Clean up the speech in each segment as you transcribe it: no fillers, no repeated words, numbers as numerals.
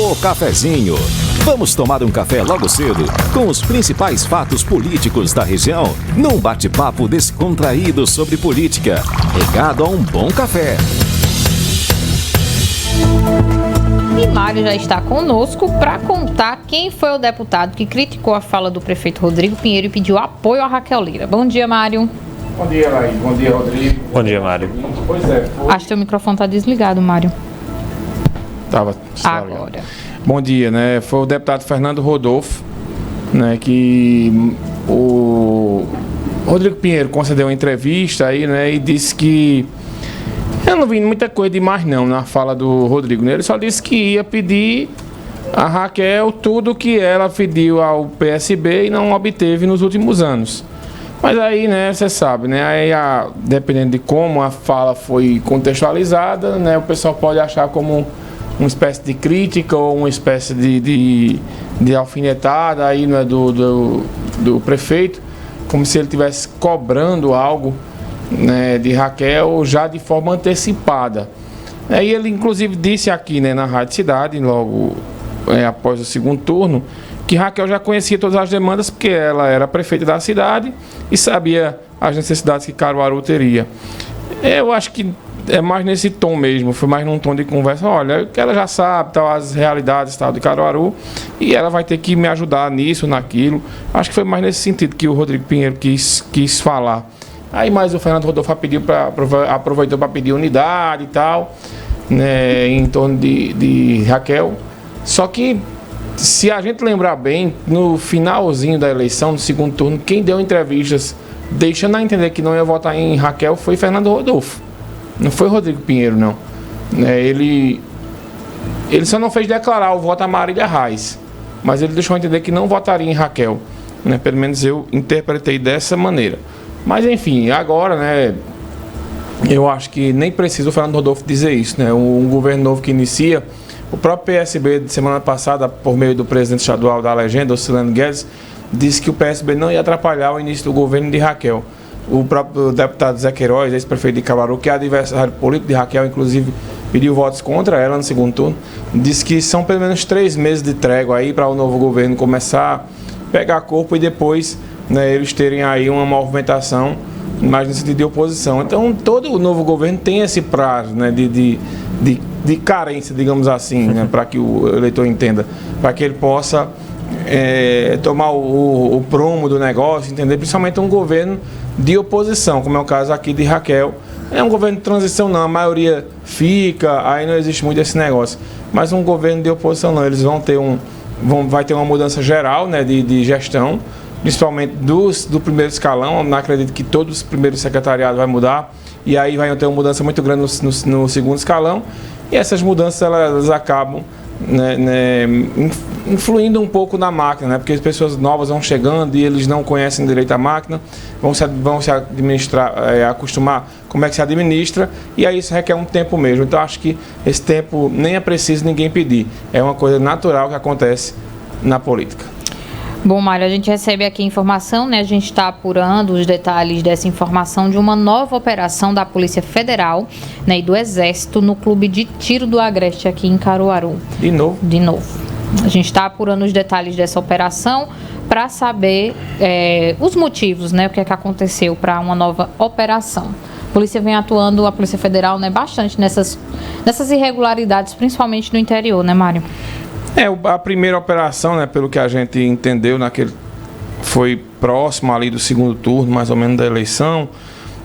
O Cafezinho. Vamos tomar um café logo cedo com os principais fatos políticos da região, num bate-papo descontraído sobre política, regado a um bom café. E Mário já está conosco para contar quem foi o deputado que criticou a fala do prefeito Rodrigo Pinheiro e pediu apoio a Raquel Lira. Bom dia, Mário. Bom dia, Laís. Bom dia, Rodrigo. Bom dia, Mário. Pois é. Acho que teu microfone está desligado, Mário. Tava. Agora. Bom dia, né? Foi o deputado Fernando Rodolfo, né? Que o Rodrigo Pinheiro concedeu uma entrevista aí, né? E disse que eu não vi muita coisa demais não na fala do Rodrigo, né? Ele só disse que ia pedir a Raquel tudo que ela pediu ao PSB e não obteve nos últimos anos. Mas aí, né, você sabe, né, aí dependendo de como a fala foi contextualizada, né, o pessoal pode achar como uma espécie de crítica ou uma espécie de alfinetada aí, né, do prefeito, como se ele estivesse cobrando algo, né, de Raquel já de forma antecipada. E ele inclusive disse aqui, né, na Rádio Cidade, logo após o segundo turno, que Raquel já conhecia todas as demandas porque ela era prefeita da cidade e sabia as necessidades que Caruaru teria. Eu acho que é mais nesse tom mesmo, foi mais num tom de conversa, olha, que ela já sabe tal, as realidades tal, de Caruaru e ela vai ter que me ajudar nisso, naquilo. Acho que foi mais nesse sentido que o Rodrigo Pinheiro quis falar. Aí mais o Fernando Rodolfo aproveitou para pedir unidade e tal, né, em torno de Raquel. Só que, se a gente lembrar bem, no finalzinho da eleição, no segundo turno, quem deu entrevistas deixando a entender que não ia votar em Raquel foi Fernando Rodolfo. Não foi Rodrigo Pinheiro, não. Ele só não fez declarar o voto a Marília Reis, mas ele deixou a entender que não votaria em Raquel. Né? Pelo menos eu interpretei dessa maneira. Mas enfim, agora, né, eu acho que nem precisa o Fernando Rodolfo dizer isso. Né? Um governo novo que inicia. O próprio PSB, de semana passada, por meio do presidente estadual da legenda, Ocilano Guedes, disse que o PSB não ia atrapalhar o início do governo de Raquel. O próprio deputado Zé Queiroz, ex-prefeito de Caruaru, que é adversário político de Raquel, inclusive pediu votos contra ela no segundo turno, disse que são pelo menos 3 meses de trégua aí para o novo governo começar a pegar corpo e depois, né, eles terem aí uma movimentação mais no sentido de oposição. Então, todo o novo governo tem esse prazo, né, de carência, digamos assim, né, para que o eleitor entenda, para que ele possa tomar o prumo do negócio, entender, principalmente um governo de oposição, como é o caso aqui de Raquel. É um governo de transição não, a maioria fica, aí não existe muito esse negócio, mas um governo de oposição não, eles vai ter uma mudança geral, né, de gestão, principalmente do primeiro escalão. Não acredito que todos os primeiros secretariados vai mudar, e aí vai ter uma mudança muito grande no segundo escalão, e essas mudanças elas acabam, né, influindo um pouco na máquina, né, porque as pessoas novas vão chegando e eles não conhecem direito a máquina, vão se administrar, acostumar como é que se administra, e aí isso requer um tempo mesmo. Então acho que esse tempo nem é preciso ninguém pedir, é uma coisa natural que acontece na política. Bom, Mário, a gente recebe aqui informação, né? A gente está apurando os detalhes dessa informação de uma nova operação da Polícia Federal, né, e do Exército no Clube de Tiro do Agreste aqui em Caruaru. De novo? De novo. A gente está apurando os detalhes dessa operação para saber os motivos, né? O que é que aconteceu para uma nova operação. A polícia vem atuando, a Polícia Federal, né, bastante nessas irregularidades, principalmente no interior, né, Mário? A primeira operação, né, pelo que a gente entendeu, foi próximo ali do segundo turno, mais ou menos, da eleição,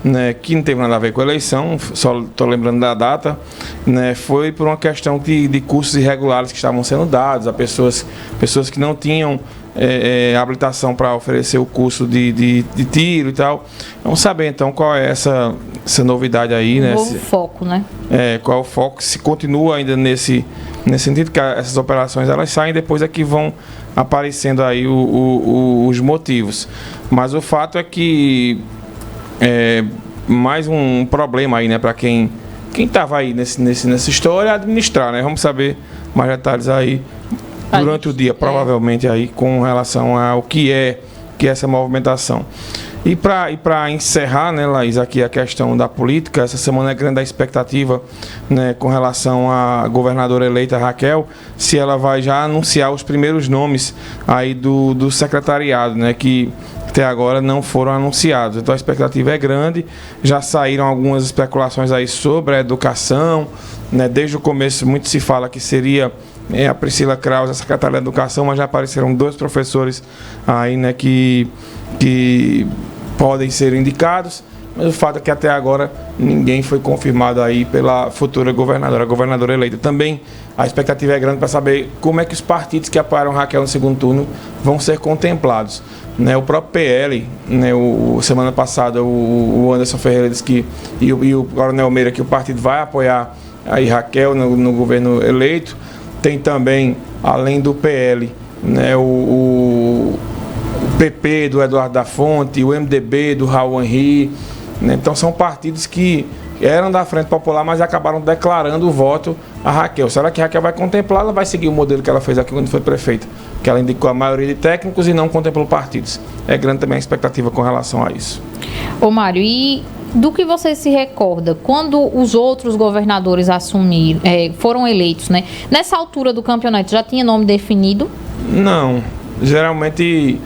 né, que não teve nada a ver com a eleição, só estou lembrando da data, né, foi por uma questão de custos irregulares que estavam sendo dados a pessoas que não tinham habilitação para oferecer o curso de tiro e tal. Vamos saber então qual é essa novidade aí, né? Novo foco, né? Qual é o foco, se continua ainda nesse sentido, que essas operações elas saem, depois é que vão aparecendo aí os motivos. Mas o fato é que mais um problema aí, né, para quem estava aí nessa história, administrar, né? Vamos saber mais detalhes aí durante o dia, provavelmente aí, com relação ao que é essa movimentação. E para encerrar, né, Laís, aqui a questão da política, essa semana é grande a expectativa, né, com relação à governadora eleita Raquel, se ela vai já anunciar os primeiros nomes aí do secretariado, né, que até agora não foram anunciados. Então a expectativa é grande, já saíram algumas especulações aí sobre a educação, né, desde o começo muito se fala que seria a Priscila Krause, a secretária da Educação, mas já apareceram 2 professores aí, né, que podem ser indicados, mas o fato é que até agora ninguém foi confirmado aí pela futura governadora, a governadora eleita. Também a expectativa é grande para saber como é que os partidos que apoiaram Raquel no segundo turno vão ser contemplados. Né, o próprio PL, né, semana passada o Anderson Ferreira disse que, e o Coronel Meira, que o partido vai apoiar aí Raquel no governo eleito. Tem também, além do PL, né, o PP do Eduardo da Fonte, o MDB do Raul Henry, né? Então são partidos que eram da Frente Popular, mas acabaram declarando o voto a Raquel. Será que Raquel vai contemplar? Ela vai seguir o modelo que ela fez aqui quando foi prefeita, que ela indicou a maioria de técnicos e não contemplou partidos. É grande também a expectativa com relação a isso. Ô Mário, e do que você se recorda, quando os outros governadores assumiram, foram eleitos, né? Nessa altura do campeonato, já tinha nome definido? Não, geralmente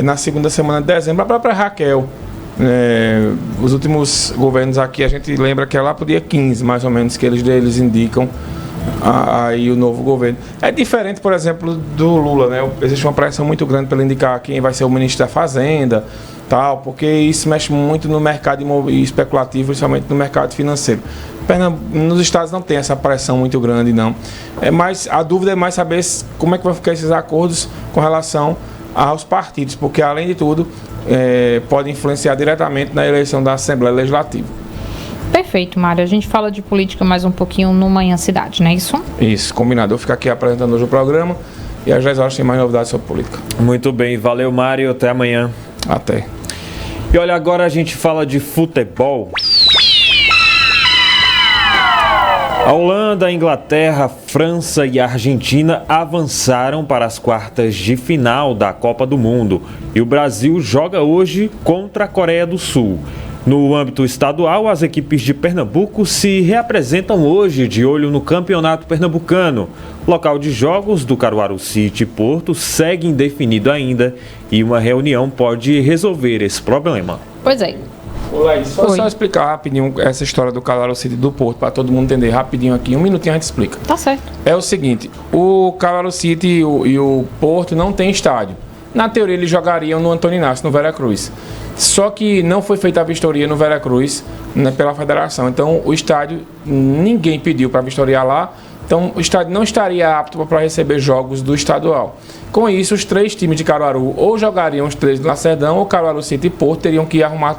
na segunda semana de dezembro, a própria Raquel. Os últimos governos aqui, a gente lembra que é lá para o dia 15, mais ou menos, que eles indicam aí o novo governo. É diferente, por exemplo, do Lula, né? Existe uma pressão muito grande para ele indicar quem vai ser o ministro da Fazenda, tal, porque isso mexe muito no mercado especulativo, principalmente no mercado financeiro. Nos estados não tem essa pressão muito grande, não. Mas a dúvida é mais saber como é que vai ficar esses acordos com relação aos partidos, porque além de tudo pode influenciar diretamente na eleição da Assembleia Legislativa. Perfeito, Mário. A gente fala de política mais um pouquinho no Manhã Cidade, não é isso? Isso, combinado. Eu vou ficar aqui apresentando hoje o programa e às 10 horas tem mais novidades sobre política. Muito bem, valeu, Mário, até amanhã. Até. E olha, agora a gente fala de futebol. A Holanda, a Inglaterra, a França e a Argentina avançaram para as quartas de final da Copa do Mundo. E o Brasil joga hoje contra a Coreia do Sul. No âmbito estadual, as equipes de Pernambuco se reapresentam hoje de olho no Campeonato Pernambucano. Local de jogos do Caruaru City e Porto segue indefinido ainda e uma reunião pode resolver esse problema. Pois é. Olá, só explicar rapidinho essa história do Caruaru City e do Porto, para todo mundo entender rapidinho aqui. Um minutinho a gente explica. Tá certo. É o seguinte, o Caruaru City e o Porto não tem estádio. Na teoria, eles jogariam no Antônio Inácio, no Veracruz. Só que não foi feita a vistoria no Veracruz, né, pela federação. Então, o estádio, ninguém pediu para vistoriar lá. Então, o estádio não estaria apto para receber jogos do estadual. Com isso, os 3 times de Caruaru ou jogariam os 3 do Lacerdão, ou Caruaru City e Porto teriam que arrumar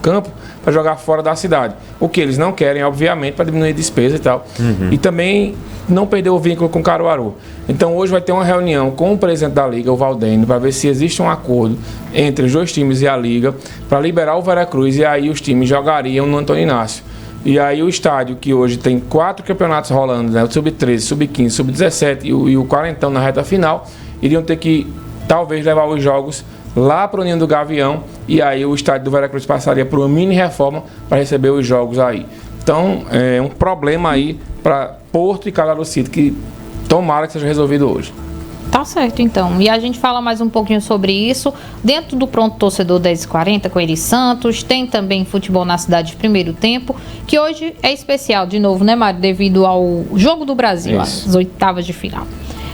campo para jogar fora da cidade. O que eles não querem, obviamente, para diminuir a despesa e tal. E também não perder o vínculo com Caruaru. Então, hoje vai ter uma reunião com o presidente da Liga, o Valdênio, para ver se existe um acordo entre os 2 times e a Liga para liberar o Veracruz, e aí os times jogariam no Antônio Inácio. E aí o estádio, que hoje tem 4 campeonatos rolando, né, o Sub-13, Sub-15, Sub-17 e o Quarentão na reta final, iriam ter que, talvez, levar os jogos lá para o Ninho do Gavião, e aí o estádio do Veracruz passaria por uma mini-reforma para receber os jogos aí. Então, é um problema aí para Porto e Caruaru City, que tomara que seja resolvido hoje. Tá certo, então. E a gente fala mais um pouquinho sobre isso dentro do Pronto Torcedor 10h40 com Eri Santos. Tem também Futebol na Cidade de Primeiro Tempo, que hoje é especial de novo, né, Mário? Devido ao Jogo do Brasil, isso, às 8ª de final.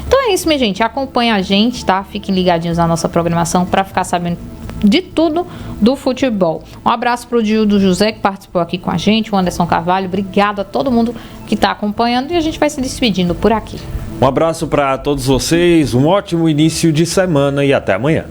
Então é isso, minha gente. Acompanha a gente, tá? Fiquem ligadinhos na nossa programação para ficar sabendo de tudo do futebol. Um abraço pro Dildo José, que participou aqui com a gente, o Anderson Carvalho. Obrigado a todo mundo que está acompanhando e a gente vai se despedindo por aqui. Um abraço para todos vocês, um ótimo início de semana e até amanhã.